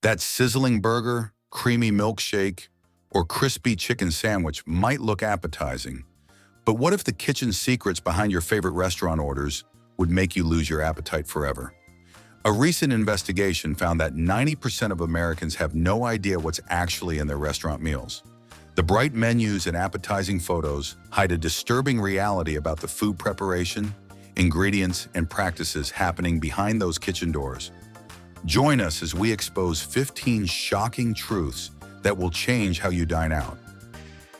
That sizzling burger, creamy milkshake, or crispy chicken sandwich might look appetizing, but what if the kitchen secrets behind your favorite restaurant orders would make you lose your appetite forever? A recent investigation found that 90% of Americans have no idea what's actually in their restaurant meals. The bright menus and appetizing photos hide a disturbing reality about the food preparation, ingredients, and practices happening behind those kitchen doors. Join us as we expose 15 shocking truths that will change how you dine out.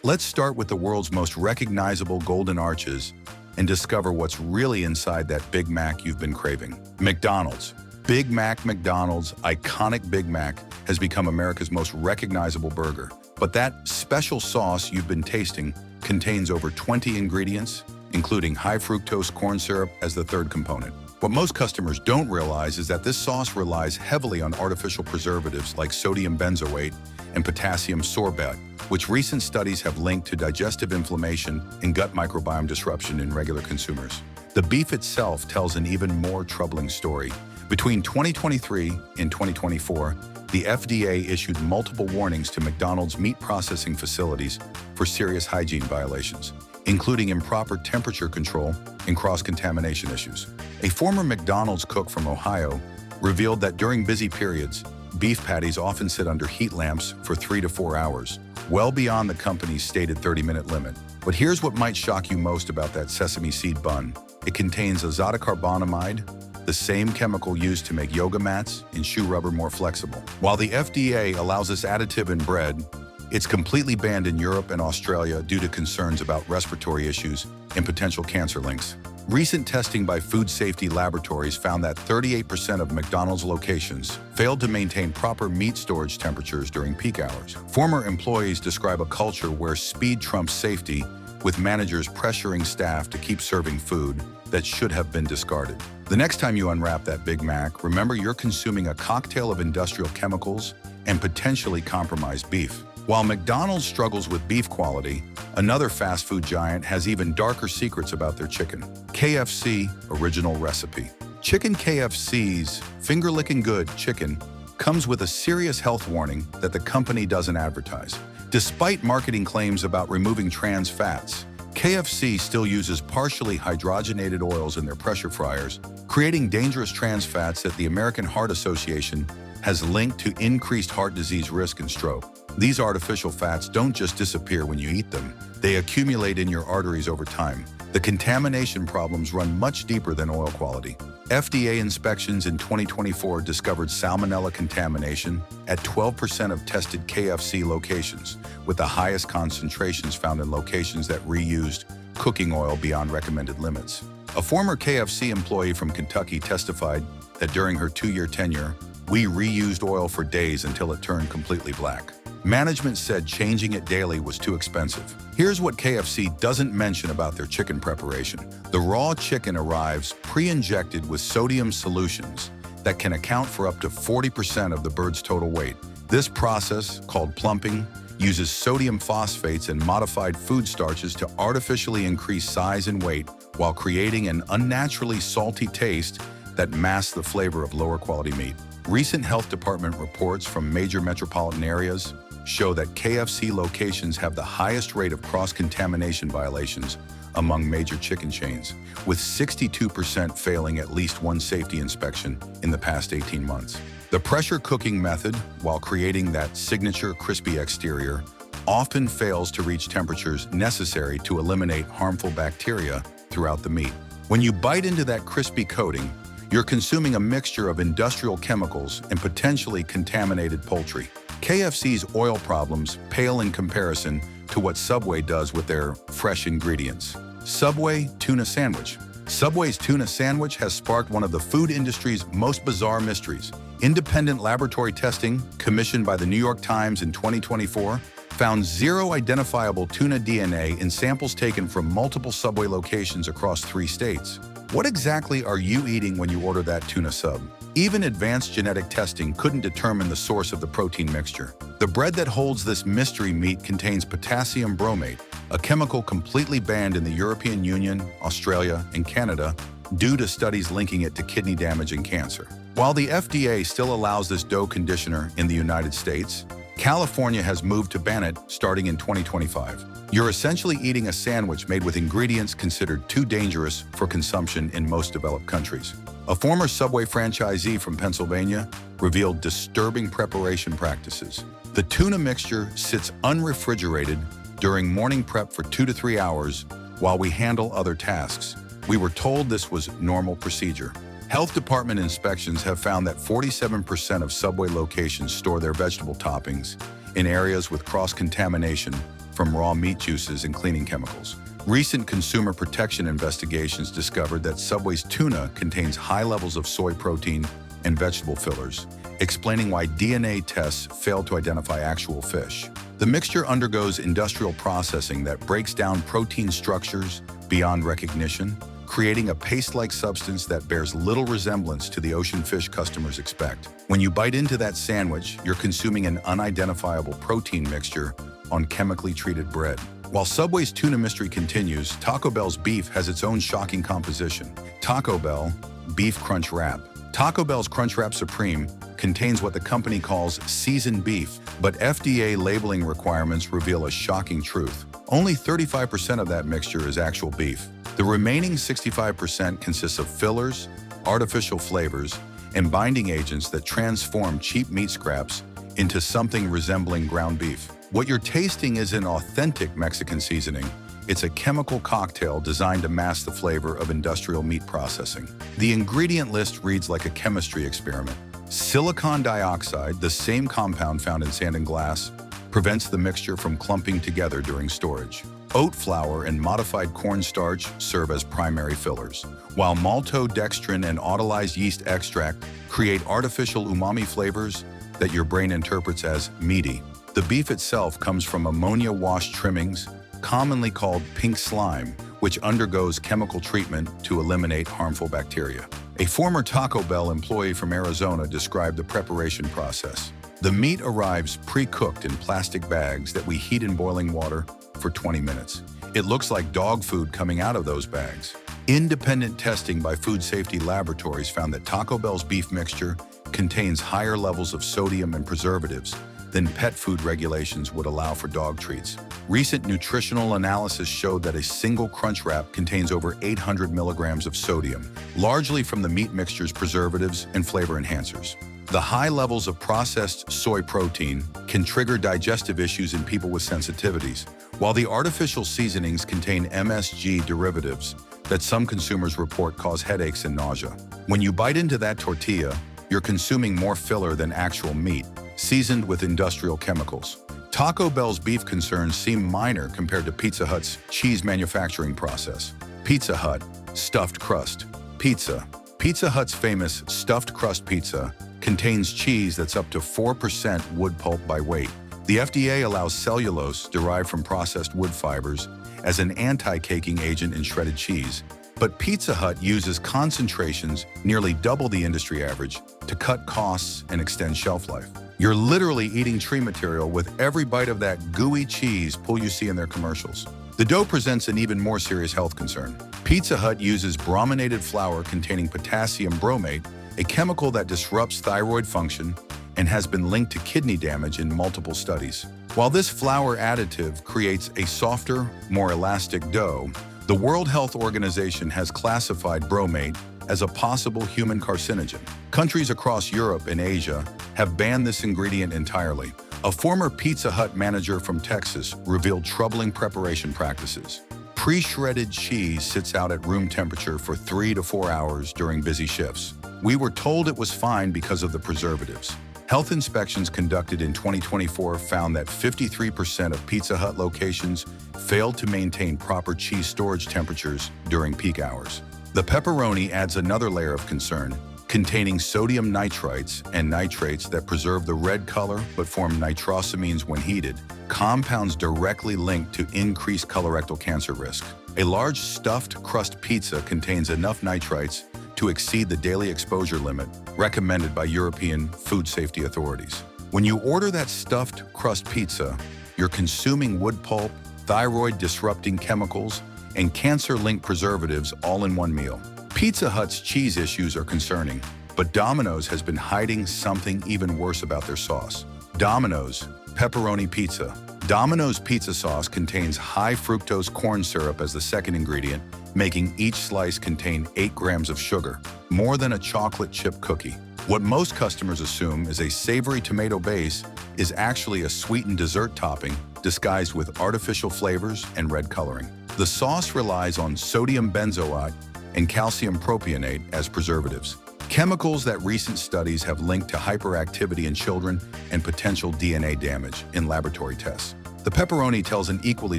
Let's start with the world's most recognizable golden arches and discover what's really inside that Big Mac you've been craving. McDonald's. Big Mac McDonald's iconic Big Mac has become America's most recognizable burger. But that special sauce you've been tasting contains over 20 ingredients, including high fructose corn syrup as the third component. What most customers don't realize is that this sauce relies heavily on artificial preservatives like sodium benzoate and potassium sorbate, which recent studies have linked to digestive inflammation and gut microbiome disruption in regular consumers. The beef itself tells an even more troubling story. Between 2023 and 2024, the FDA issued multiple warnings to McDonald's meat processing facilities for serious hygiene violations, including improper temperature control and cross-contamination issues. A former McDonald's cook from Ohio revealed that during busy periods, beef patties often sit under heat lamps for 3 to 4 hours, well beyond the company's stated 30-minute limit. But here's what might shock you most about that sesame seed bun. It contains azotocarbonamide, the same chemical used to make yoga mats and shoe rubber more flexible. While the FDA allows this additive in bread, it's completely banned in Europe and Australia due to concerns about respiratory issues and potential cancer links. Recent testing by food safety laboratories found that 38% of McDonald's locations failed to maintain proper meat storage temperatures during peak hours. Former employees describe a culture where speed trumps safety, with managers pressuring staff to keep serving food that should have been discarded. The next time you unwrap that Big Mac, remember you're consuming a cocktail of industrial chemicals and potentially compromised beef. While McDonald's struggles with beef quality, another fast food giant has even darker secrets about their chicken. KFC Original Recipe. Chicken KFC's finger-licking good chicken comes with a serious health warning that the company doesn't advertise. Despite marketing claims about removing trans fats, KFC still uses partially hydrogenated oils in their pressure fryers, creating dangerous trans fats that the American Heart Association has linked to increased heart disease risk and stroke. These artificial fats don't just disappear when you eat them, they accumulate in your arteries over time. The contamination problems run much deeper than oil quality. FDA inspections in 2024 discovered salmonella contamination at 12% of tested KFC locations, with the highest concentrations found in locations that reused cooking oil beyond recommended limits. A former KFC employee from Kentucky testified that during her 2-year tenure, "We reused oil for days until it turned completely black." Management said changing it daily was too expensive. Here's what KFC doesn't mention about their chicken preparation. The raw chicken arrives pre-injected with sodium solutions that can account for up to 40% of the bird's total weight. This process, called plumping, uses sodium phosphates and modified food starches to artificially increase size and weight while creating an unnaturally salty taste that masks the flavor of lower quality meat. Recent health department reports from major metropolitan areas show that KFC locations have the highest rate of cross-contamination violations among major chicken chains, with 62% failing at least one safety inspection in the past 18 months. The pressure cooking method, while creating that signature crispy exterior, often fails to reach temperatures necessary to eliminate harmful bacteria throughout the meat. When you bite into that crispy coating, you're consuming a mixture of industrial chemicals and potentially contaminated poultry. KFC's oil problems pale in comparison to what Subway does with their fresh ingredients. Subway Tuna Sandwich. Subway's tuna sandwich has sparked one of the food industry's most bizarre mysteries. Independent laboratory testing, commissioned by the New York Times in 2024, found zero identifiable tuna DNA in samples taken from multiple Subway locations across 3 states. What exactly are you eating when you order that tuna sub? Even advanced genetic testing couldn't determine the source of the protein mixture. The bread that holds this mystery meat contains potassium bromate, a chemical completely banned in the European Union, Australia, and Canada due to studies linking it to kidney damage and cancer. While the FDA still allows this dough conditioner in the United States, California has moved to ban it starting in 2025. You're essentially eating a sandwich made with ingredients considered too dangerous for consumption in most developed countries. A former Subway franchisee from Pennsylvania revealed disturbing preparation practices. The tuna mixture sits unrefrigerated during morning prep for 2 to 3 hours while we handle other tasks. We were told this was normal procedure. Health department inspections have found that 47% of Subway locations store their vegetable toppings in areas with cross-contamination from raw meat juices and cleaning chemicals. Recent consumer protection investigations discovered that Subway's tuna contains high levels of soy protein and vegetable fillers, explaining why DNA tests failed to identify actual fish. The mixture undergoes industrial processing that breaks down protein structures beyond recognition, creating a paste-like substance that bears little resemblance to the ocean fish customers expect. When you bite into that sandwich, you're consuming an unidentifiable protein mixture on chemically treated bread. While Subway's tuna mystery continues, Taco Bell's beef has its own shocking composition. Taco Bell Beef Crunch Wrap. Taco Bell's Crunch Wrap Supreme contains what the company calls seasoned beef, but FDA labeling requirements reveal a shocking truth. Only 35% of that mixture is actual beef. The remaining 65% consists of fillers, artificial flavors, and binding agents that transform cheap meat scraps into something resembling ground beef. What you're tasting isn't authentic Mexican seasoning. It's a chemical cocktail designed to mask the flavor of industrial meat processing. The ingredient list reads like a chemistry experiment. Silicon dioxide, the same compound found in sand and glass, prevents the mixture from clumping together during storage. Oat flour and modified cornstarch serve as primary fillers, while maltodextrin and autolyzed yeast extract create artificial umami flavors that your brain interprets as meaty. The beef itself comes from ammonia-washed trimmings, commonly called pink slime, which undergoes chemical treatment to eliminate harmful bacteria. A former Taco Bell employee from Arizona described the preparation process. The meat arrives pre-cooked in plastic bags that we heat in boiling water for 20 minutes. It looks like dog food coming out of those bags. Independent testing by food safety laboratories found that Taco Bell's beef mixture contains higher levels of sodium and preservatives than pet food regulations would allow for dog treats. Recent nutritional analysis showed that a single crunch wrap contains over 800 milligrams of sodium, largely from the meat mixture's preservatives and flavor enhancers. The high levels of processed soy protein can trigger digestive issues in people with sensitivities, while the artificial seasonings contain MSG derivatives that some consumers report cause headaches and nausea. When you bite into that tortilla, you're consuming more filler than actual meat, seasoned with industrial chemicals. Taco Bell's beef concerns seem minor compared to Pizza Hut's cheese manufacturing process. Pizza Hut stuffed crust pizza. Pizza Hut's famous stuffed crust pizza contains cheese that's up to 4% wood pulp by weight. The FDA allows cellulose derived from processed wood fibers as an anti-caking agent in shredded cheese, but Pizza Hut uses concentrations nearly double the industry average to cut costs and extend shelf life. You're literally eating tree material with every bite of that gooey cheese pull you see in their commercials. The dough presents an even more serious health concern. Pizza Hut uses brominated flour containing potassium bromate, a chemical that disrupts thyroid function and has been linked to kidney damage in multiple studies. While this flour additive creates a softer, more elastic dough, the World Health Organization has classified bromate as a possible human carcinogen. Countries across Europe and Asia have banned this ingredient entirely. A former Pizza Hut manager from Texas revealed troubling preparation practices. Pre-shredded cheese sits out at room temperature for 3 to 4 hours during busy shifts. We were told it was fine because of the preservatives. Health inspections conducted in 2024 found that 53% of Pizza Hut locations failed to maintain proper cheese storage temperatures during peak hours. The pepperoni adds another layer of concern, containing sodium nitrites and nitrates that preserve the red color but form nitrosamines when heated, compounds directly linked to increased colorectal cancer risk. A large stuffed crust pizza contains enough nitrites to exceed the daily exposure limit recommended by European food safety authorities. When you order that stuffed crust pizza, you're consuming wood pulp, thyroid-disrupting chemicals, and cancer-linked preservatives all in one meal. Pizza Hut's cheese issues are concerning, But Domino's has been hiding something even worse about their sauce. Domino's pepperoni pizza. Domino's pizza sauce contains high fructose corn syrup as the second ingredient, making each slice contain 8 grams of sugar, more than a chocolate chip cookie. What most customers assume is a savory tomato base is actually a sweetened dessert topping disguised with artificial flavors and red coloring. The sauce relies on sodium benzoate and calcium propionate as preservatives, chemicals that recent studies have linked to hyperactivity in children and potential DNA damage in laboratory tests. The pepperoni tells an equally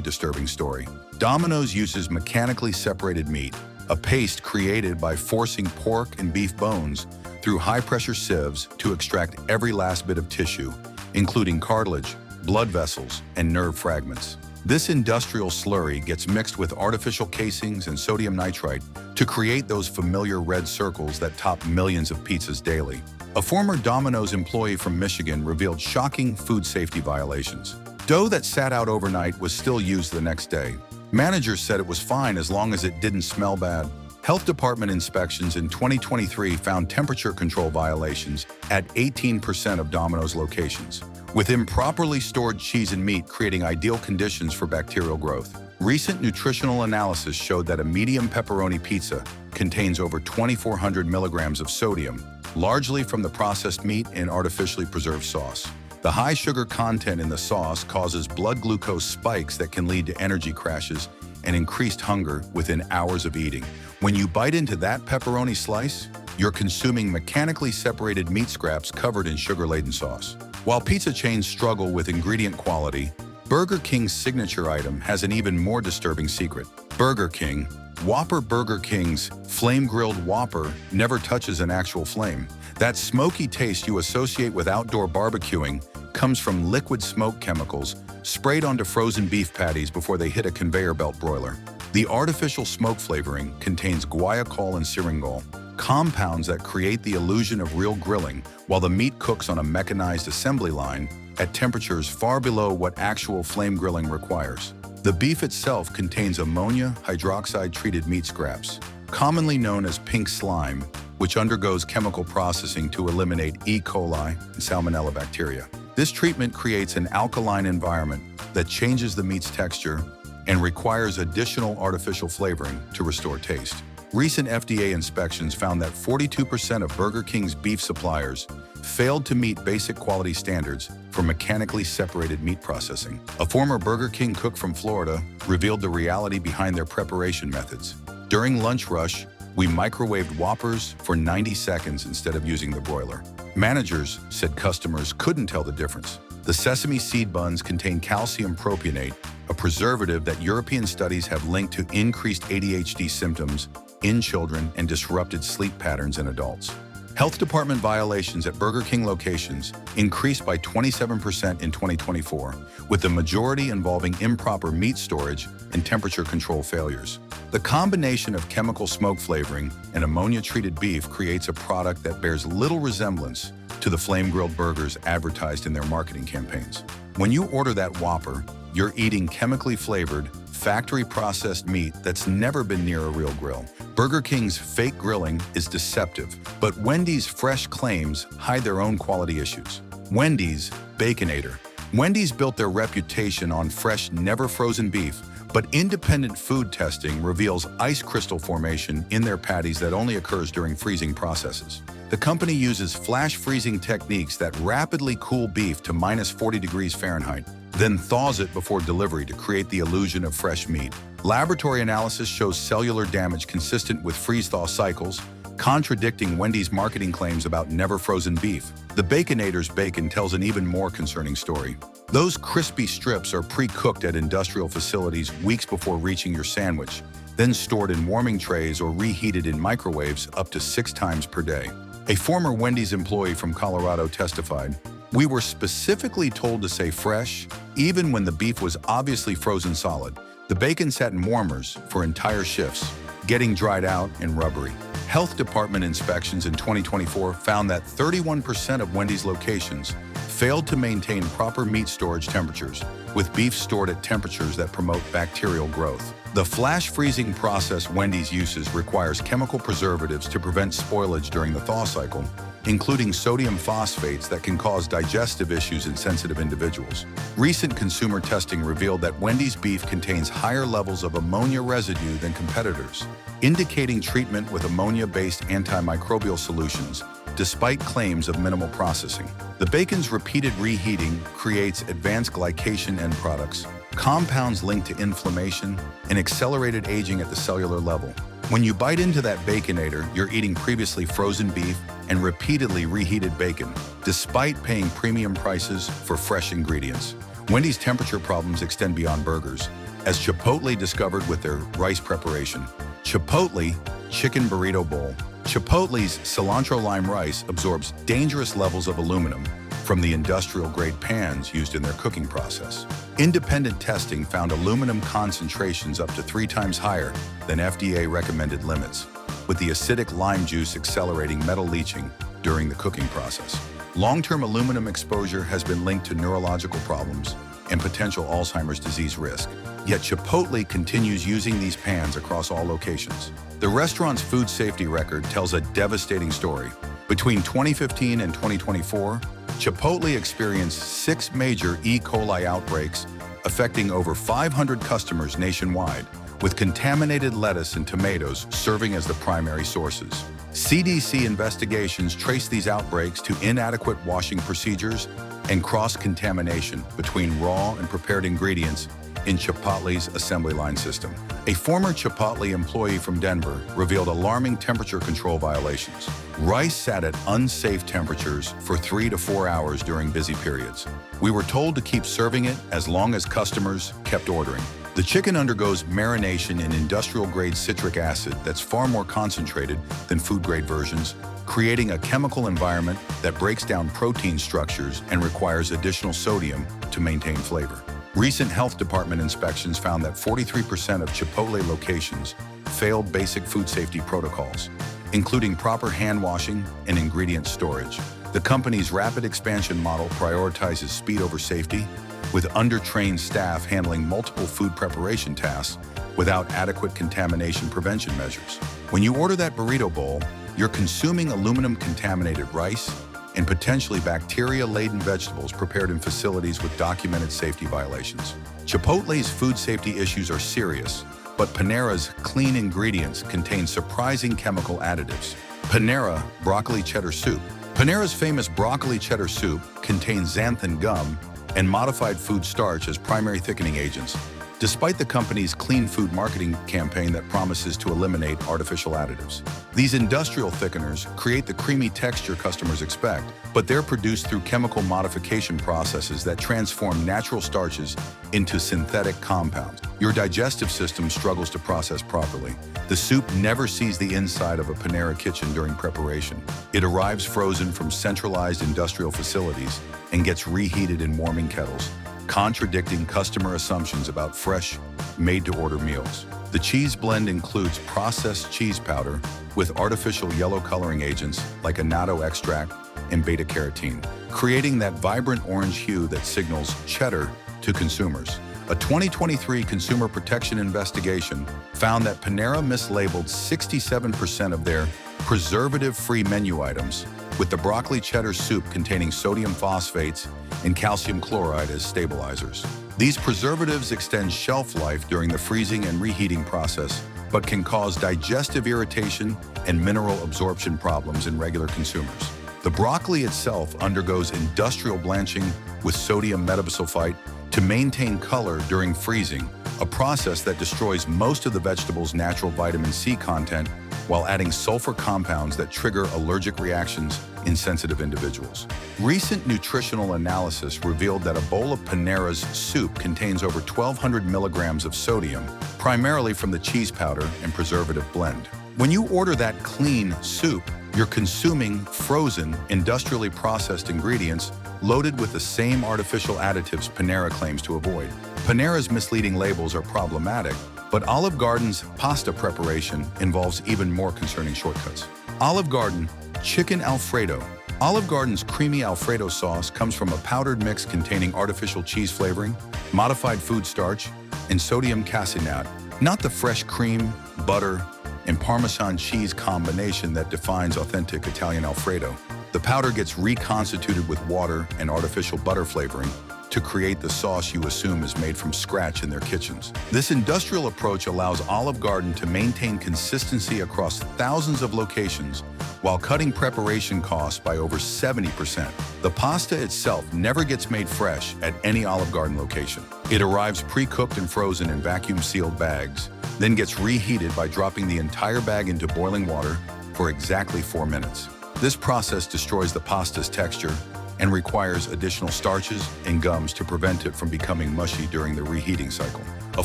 disturbing story. Domino's uses mechanically separated meat, a paste created by forcing pork and beef bones through high-pressure sieves to extract every last bit of tissue, including cartilage, blood vessels, and nerve fragments. This industrial slurry gets mixed with artificial casings and sodium nitrite to create those familiar red circles that top millions of pizzas daily. A former Domino's employee from Michigan revealed shocking food safety violations. Dough that sat out overnight was still used the next day. Managers said it was fine as long as it didn't smell bad. Health department inspections in 2023 found temperature control violations at 18% of Domino's locations, with improperly stored cheese and meat creating ideal conditions for bacterial growth. Recent nutritional analysis showed that a medium pepperoni pizza contains over 2,400 milligrams of sodium, largely from the processed meat and artificially preserved sauce. The high sugar content in the sauce causes blood glucose spikes that can lead to energy crashes and increased hunger within hours of eating. When you bite into that pepperoni slice, you're consuming mechanically separated meat scraps covered in sugar-laden sauce. While pizza chains struggle with ingredient quality, Burger King's signature item has an even more disturbing secret. Burger King Whopper. Burger King's flame-grilled Whopper never touches an actual flame. That smoky taste you associate with outdoor barbecuing comes from liquid smoke chemicals sprayed onto frozen beef patties before they hit a conveyor belt broiler. The artificial smoke flavoring contains guaiacol and syringol, compounds that create the illusion of real grilling, while the meat cooks on a mechanized assembly line at temperatures far below what actual flame grilling requires. The beef itself contains ammonia hydroxide-treated meat scraps, commonly known as pink slime, which undergoes chemical processing to eliminate E. coli and Salmonella bacteria. This treatment creates an alkaline environment that changes the meat's texture and requires additional artificial flavoring to restore taste. Recent FDA inspections found that 42% of Burger King's beef suppliers failed to meet basic quality standards for mechanically separated meat processing. A former Burger King cook from Florida revealed the reality behind their preparation methods. During lunch rush, we microwaved Whoppers for 90 seconds instead of using the broiler. Managers said customers couldn't tell the difference. The sesame seed buns contain calcium propionate, a preservative that European studies have linked to increased ADHD symptoms in children and disrupted sleep patterns in adults. Health department violations at Burger King locations increased by 27% in 2024, with the majority involving improper meat storage and temperature control failures. The combination of chemical smoke flavoring and ammonia-treated beef creates a product that bears little resemblance to the flame-grilled burgers advertised in their marketing campaigns. When you order that Whopper, you're eating chemically flavored, factory-processed meat that's never been near a real grill. Burger King's fake grilling is deceptive, but Wendy's fresh claims hide their own quality issues. Wendy's Baconator. Wendy's built their reputation on fresh, never-frozen beef, but independent food testing reveals ice crystal formation in their patties that only occurs during freezing processes. The company uses flash freezing techniques that rapidly cool beef to -40 degrees Fahrenheit, then thaws it before delivery to create the illusion of fresh meat. Laboratory analysis shows cellular damage consistent with freeze-thaw cycles, contradicting Wendy's marketing claims about never-frozen beef. The Baconator's bacon tells an even more concerning story. Those crispy strips are pre-cooked at industrial facilities weeks before reaching your sandwich, then stored in warming trays or reheated in microwaves up to 6 times per day. A former Wendy's employee from Colorado testified, "We were specifically told to say fresh, even when the beef was obviously frozen solid. The bacon sat in warmers for entire shifts, getting dried out and rubbery." Health department inspections in 2024 found that 31% of Wendy's locations failed to maintain proper meat storage temperatures, with beef stored at temperatures that promote bacterial growth. The flash freezing process Wendy's uses requires chemical preservatives to prevent spoilage during the thaw cycle, including sodium phosphates that can cause digestive issues in sensitive individuals. Recent consumer testing revealed that Wendy's beef contains higher levels of ammonia residue than competitors, indicating treatment with ammonia-based antimicrobial solutions, despite claims of minimal processing. The bacon's repeated reheating creates advanced glycation end products, compounds linked to inflammation, and accelerated aging at the cellular level. When you bite into that Baconator, you're eating previously frozen beef and repeatedly reheated bacon, despite paying premium prices for fresh ingredients. Wendy's temperature problems extend beyond burgers, as Chipotle discovered with their rice preparation. Chipotle Chicken Burrito Bowl. Chipotle's cilantro lime rice absorbs dangerous levels of aluminum from the industrial-grade pans used in their cooking process. Independent testing found aluminum concentrations up to 3 times higher than FDA-recommended limits, with the acidic lime juice accelerating metal leaching during the cooking process. Long-term aluminum exposure has been linked to neurological problems and potential Alzheimer's disease risk. Yet Chipotle continues using these pans across all locations. The restaurant's food safety record tells a devastating story. Between 2015 and 2024, Chipotle experienced 6 major E. coli outbreaks affecting over 500 customers nationwide, with contaminated lettuce and tomatoes serving as the primary sources. CDC investigations trace these outbreaks to inadequate washing procedures and cross-contamination between raw and prepared ingredients in Chipotle's assembly line system. A former Chipotle employee from Denver revealed alarming temperature control violations. Rice sat at unsafe temperatures for 3 to 4 hours during busy periods. We were told to keep serving it as long as customers kept ordering. The chicken undergoes marination in industrial-grade citric acid that's far more concentrated than food-grade versions, creating a chemical environment that breaks down protein structures and requires additional sodium to maintain flavor. Recent health department inspections found that 43% of Chipotle locations failed basic food safety protocols, including proper hand washing and ingredient storage. The company's rapid expansion model prioritizes speed over safety, with undertrained staff handling multiple food preparation tasks without adequate contamination prevention measures. When you order that burrito bowl, you're consuming aluminum-contaminated rice and potentially bacteria-laden vegetables prepared in facilities with documented safety violations. Chipotle's food safety issues are serious, but Panera's clean ingredients contain surprising chemical additives. Panera Broccoli Cheddar Soup. Panera's famous broccoli cheddar soup contains xanthan gum and modified food starch as primary thickening agents, despite the company's clean food marketing campaign that promises to eliminate artificial additives. These industrial thickeners create the creamy texture customers expect, but they're produced through chemical modification processes that transform natural starches into synthetic compounds. Your digestive system struggles to process properly. The soup never sees the inside of a Panera kitchen during preparation. It arrives frozen from centralized industrial facilities and gets reheated in warming kettles, contradicting customer assumptions about fresh, made-to-order meals. The cheese blend includes processed cheese powder with artificial yellow coloring agents like annatto extract and beta-carotene, creating that vibrant orange hue that signals cheddar to consumers. A 2023 consumer protection investigation found that Panera mislabeled 67% of their preservative-free menu items, with the broccoli cheddar soup containing sodium phosphates and calcium chloride as stabilizers. These preservatives extend shelf life during the freezing and reheating process, but can cause digestive irritation and mineral absorption problems in regular consumers. The broccoli itself undergoes industrial blanching with sodium metabisulfite to maintain color during freezing, a process that destroys most of the vegetable's natural vitamin C content while adding sulfur compounds that trigger allergic reactions in sensitive individuals. Recent nutritional analysis revealed that a bowl of Panera's soup contains over 1,200 milligrams of sodium, primarily from the cheese powder and preservative blend. When you order that clean soup, you're consuming frozen, industrially processed ingredients loaded with the same artificial additives Panera claims to avoid. Panera's misleading labels are problematic, but Olive Garden's pasta preparation involves even more concerning shortcuts. Olive Garden Chicken Alfredo. Olive Garden's creamy Alfredo sauce comes from a powdered mix containing artificial cheese flavoring, modified food starch, and sodium caseinate, not the fresh cream, butter, and Parmesan cheese combination that defines authentic Italian Alfredo. The powder gets reconstituted with water and artificial butter flavoring to create the sauce you assume is made from scratch in their kitchens. This industrial approach allows Olive Garden to maintain consistency across thousands of locations while cutting preparation costs by over 70%. The pasta itself never gets made fresh at any Olive Garden location. It arrives pre-cooked and frozen in vacuum-sealed bags, then gets reheated by dropping the entire bag into boiling water for exactly 4 minutes. This process destroys the pasta's texture and requires additional starches and gums to prevent it from becoming mushy during the reheating cycle. A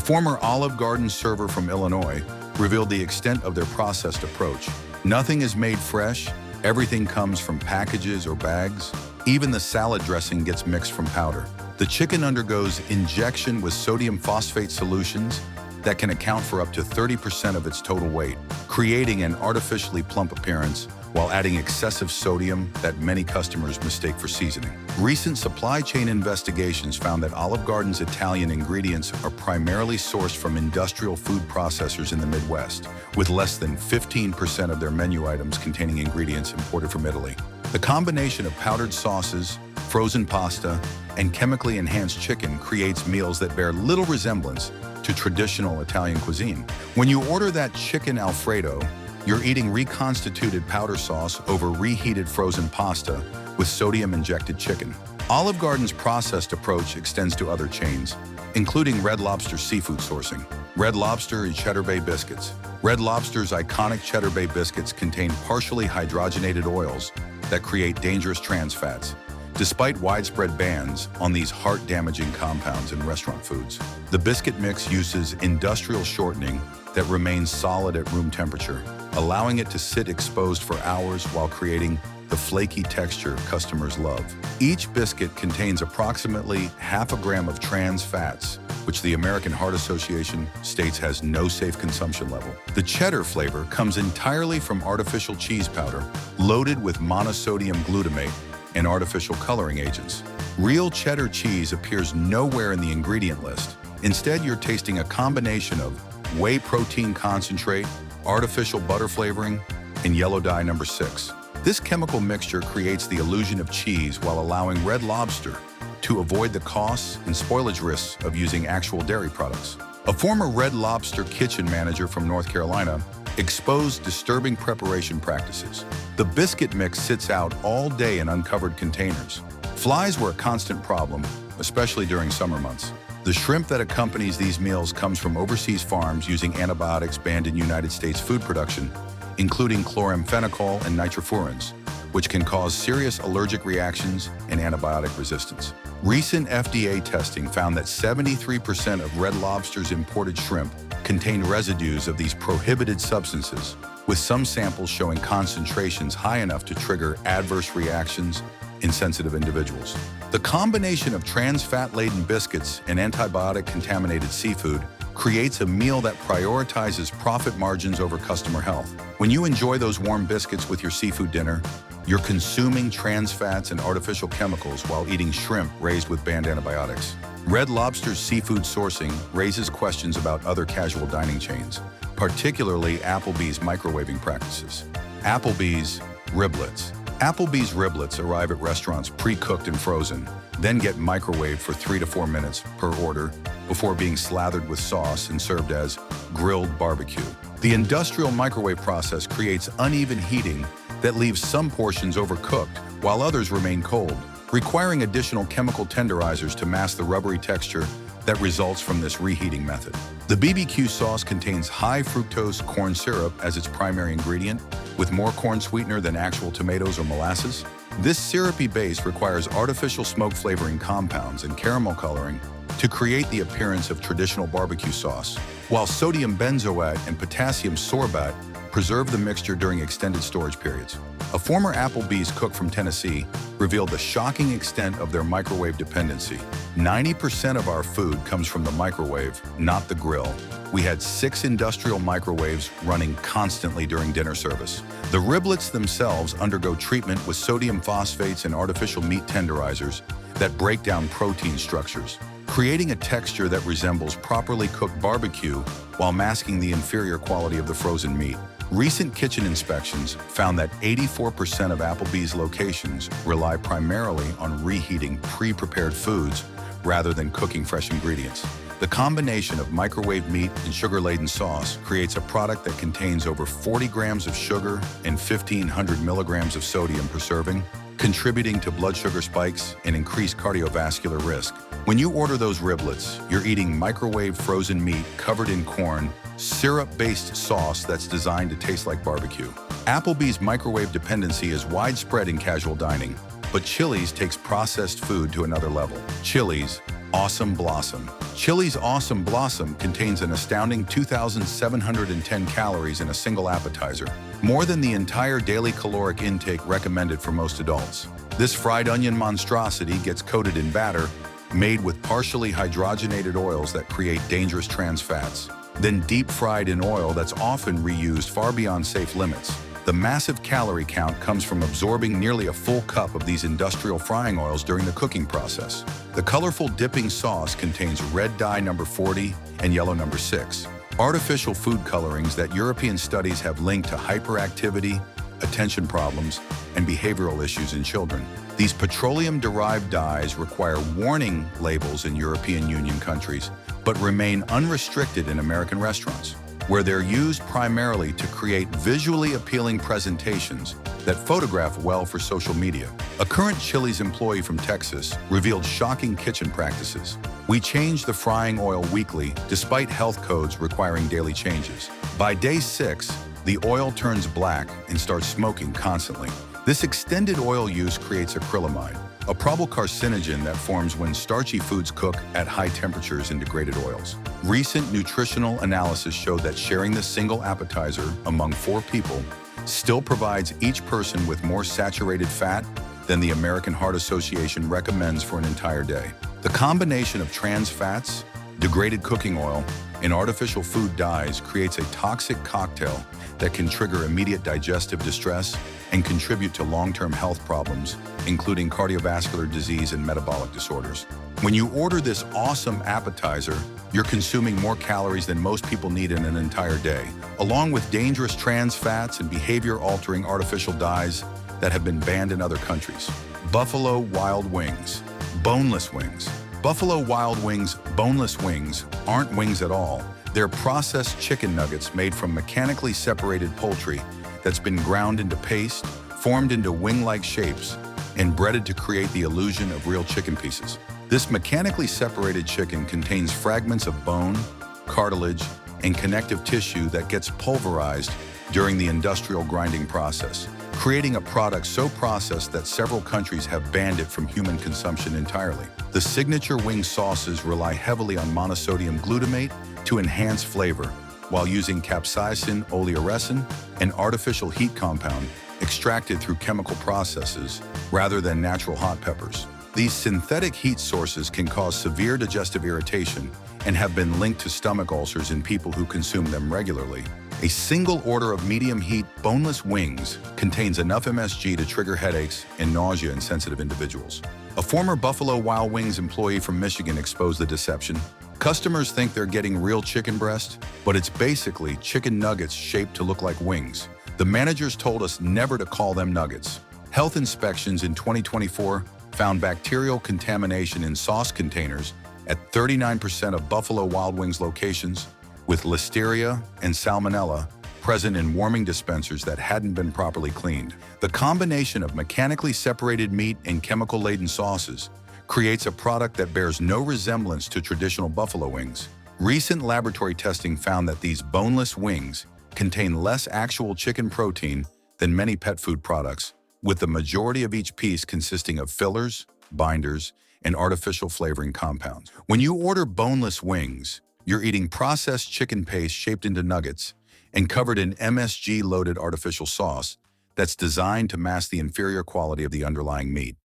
former Olive Garden server from Illinois revealed the extent of their processed approach. Nothing is made fresh, everything comes from packages or bags. Even the salad dressing gets mixed from powder. The chicken undergoes injection with sodium phosphate solutions that can account for up to 30% of its total weight, creating an artificially plump appearance while adding excessive sodium that many customers mistake for seasoning. Recent supply chain investigations found that Olive Garden's Italian ingredients are primarily sourced from industrial food processors in the Midwest, with less than 15% of their menu items containing ingredients imported from Italy. The combination of powdered sauces, frozen pasta, and chemically enhanced chicken creates meals that bear little resemblance to traditional Italian cuisine. When you order that chicken Alfredo, you're eating reconstituted powder sauce over reheated frozen pasta with sodium-injected chicken. Olive Garden's processed approach extends to other chains, including Red Lobster seafood sourcing. Red Lobster and Cheddar Bay biscuits. Red Lobster's iconic Cheddar Bay biscuits contain partially hydrogenated oils that create dangerous trans fats, despite widespread bans on these heart-damaging compounds in restaurant foods. The biscuit mix uses industrial shortening that remains solid at room temperature, allowing it to sit exposed for hours while creating the flaky texture customers love. Each biscuit contains approximately 0.5 gram of trans fats, which the American Heart Association states has no safe consumption level. The cheddar flavor comes entirely from artificial cheese powder, loaded with monosodium glutamate and artificial coloring agents. Real cheddar cheese appears nowhere in the ingredient list. Instead, you're tasting a combination of whey protein concentrate, artificial butter flavoring, and yellow dye number 6. This chemical mixture creates the illusion of cheese while allowing Red Lobster to avoid the costs and spoilage risks of using actual dairy products. A former Red Lobster kitchen manager from North Carolina exposed disturbing preparation practices. The biscuit mix sits out all day in uncovered containers. Flies were a constant problem, especially during summer months. The shrimp that accompanies these meals comes from overseas farms using antibiotics banned in United States food production, including chloramphenicol and nitrofurans, which can cause serious allergic reactions and antibiotic resistance. Recent FDA testing found that 73% of Red Lobster's imported shrimp contained residues of these prohibited substances, with some samples showing concentrations high enough to trigger adverse reactions in sensitive individuals. The combination of trans fat-laden biscuits and antibiotic-contaminated seafood creates a meal that prioritizes profit margins over customer health. When you enjoy those warm biscuits with your seafood dinner, you're consuming trans fats and artificial chemicals while eating shrimp raised with banned antibiotics. Red Lobster's seafood sourcing raises questions about other casual dining chains, particularly Applebee's microwaving practices. Applebee's riblets. Applebee's riblets arrive at restaurants pre-cooked and frozen, then get microwaved for 3 to 4 minutes per order before being slathered with sauce and served as grilled barbecue. The industrial microwave process creates uneven heating that leaves some portions overcooked while others remain cold, requiring additional chemical tenderizers to mask the rubbery texture that results from this reheating method. The BBQ sauce contains high fructose corn syrup as its primary ingredient, with more corn sweetener than actual tomatoes or molasses. This syrupy base requires artificial smoke flavoring compounds and caramel coloring to create the appearance of traditional barbecue sauce, while sodium benzoate and potassium sorbate preserve the mixture during extended storage periods. A former Applebee's cook from Tennessee revealed the shocking extent of their microwave dependency. 90% of our food comes from the microwave, not the grill. We had 6 industrial microwaves running constantly during dinner service. The riblets themselves undergo treatment with sodium phosphates and artificial meat tenderizers that break down protein structures, creating a texture that resembles properly cooked barbecue while masking the inferior quality of the frozen meat. Recent kitchen inspections found that 84% of Applebee's locations rely primarily on reheating pre-prepared foods rather than cooking fresh ingredients. The combination of microwave meat and sugar-laden sauce creates a product that contains over 40 grams of sugar and 1,500 milligrams of sodium per serving, contributing to blood sugar spikes and increased cardiovascular risk. When you order those riblets, you're eating microwave frozen meat covered in corn, syrup-based sauce that's designed to taste like barbecue. Applebee's microwave dependency is widespread in casual dining, but Chili's takes processed food to another level. Chili's Awesome Blossom. Chili's Awesome Blossom contains an astounding 2,710 calories in a single appetizer, more than the entire daily caloric intake recommended for most adults. This fried onion monstrosity gets coated in batter, made with partially hydrogenated oils that create dangerous trans fats, then deep fried in oil that's often reused far beyond safe limits. The massive calorie count comes from absorbing nearly a full cup of these industrial frying oils during the cooking process. The colorful dipping sauce contains red dye number 40 and yellow number 6, artificial food colorings that European studies have linked to hyperactivity, attention problems, and behavioral issues in children. These petroleum-derived dyes require warning labels in European Union countries, but remain unrestricted in American restaurants, where they're used primarily to create visually appealing presentations that photograph well for social media. A current Chili's employee from Texas revealed shocking kitchen practices. "We change the frying oil weekly, despite health codes requiring daily changes. By day 6, the oil turns black and starts smoking constantly. This extended oil use creates acrylamide, a probable carcinogen that forms when starchy foods cook at high temperatures in degraded oils." Recent nutritional analysis showed that sharing this single appetizer among 4 people still provides each person with more saturated fat than the American Heart Association recommends for an entire day. The combination of trans fats, degraded cooking oil, and artificial food dyes creates a toxic cocktail that can trigger immediate digestive distress and contribute to long-term health problems, including cardiovascular disease and metabolic disorders. When you order this awesome appetizer, you're consuming more calories than most people need in an entire day, along with dangerous trans fats and behavior-altering artificial dyes that have been banned in other countries. Buffalo Wild Wings. Boneless wings. Buffalo Wild Wings boneless wings aren't wings at all. They're processed chicken nuggets made from mechanically separated poultry that's been ground into paste, formed into wing-like shapes, and breaded to create the illusion of real chicken pieces. This mechanically separated chicken contains fragments of bone, cartilage, and connective tissue that gets pulverized during the industrial grinding process, creating a product so processed that several countries have banned it from human consumption entirely. The signature wing sauces rely heavily on monosodium glutamate to enhance flavor, while using capsaicin oleoresin, an artificial heat compound extracted through chemical processes rather than natural hot peppers. These synthetic heat sources can cause severe digestive irritation and have been linked to stomach ulcers in people who consume them regularly. A single order of medium heat boneless wings contains enough MSG to trigger headaches and nausea in sensitive individuals. A former Buffalo Wild Wings employee from Michigan exposed the deception. Customers think they're getting real chicken breast, but it's basically chicken nuggets shaped to look like wings. The managers told us never to call them nuggets. Health inspections in 2024 found bacterial contamination in sauce containers at 39% of Buffalo Wild Wings locations, with Listeria and Salmonella present in warming dispensers that hadn't been properly cleaned. The combination of mechanically separated meat and chemical-laden sauces creates a product that bears no resemblance to traditional buffalo wings. Recent laboratory testing found that these boneless wings contain less actual chicken protein than many pet food products, with the majority of each piece consisting of fillers, binders, and artificial flavoring compounds. When you order boneless wings, you're eating processed chicken paste shaped into nuggets and covered in MSG-loaded artificial sauce that's designed to mask the inferior quality of the underlying meat.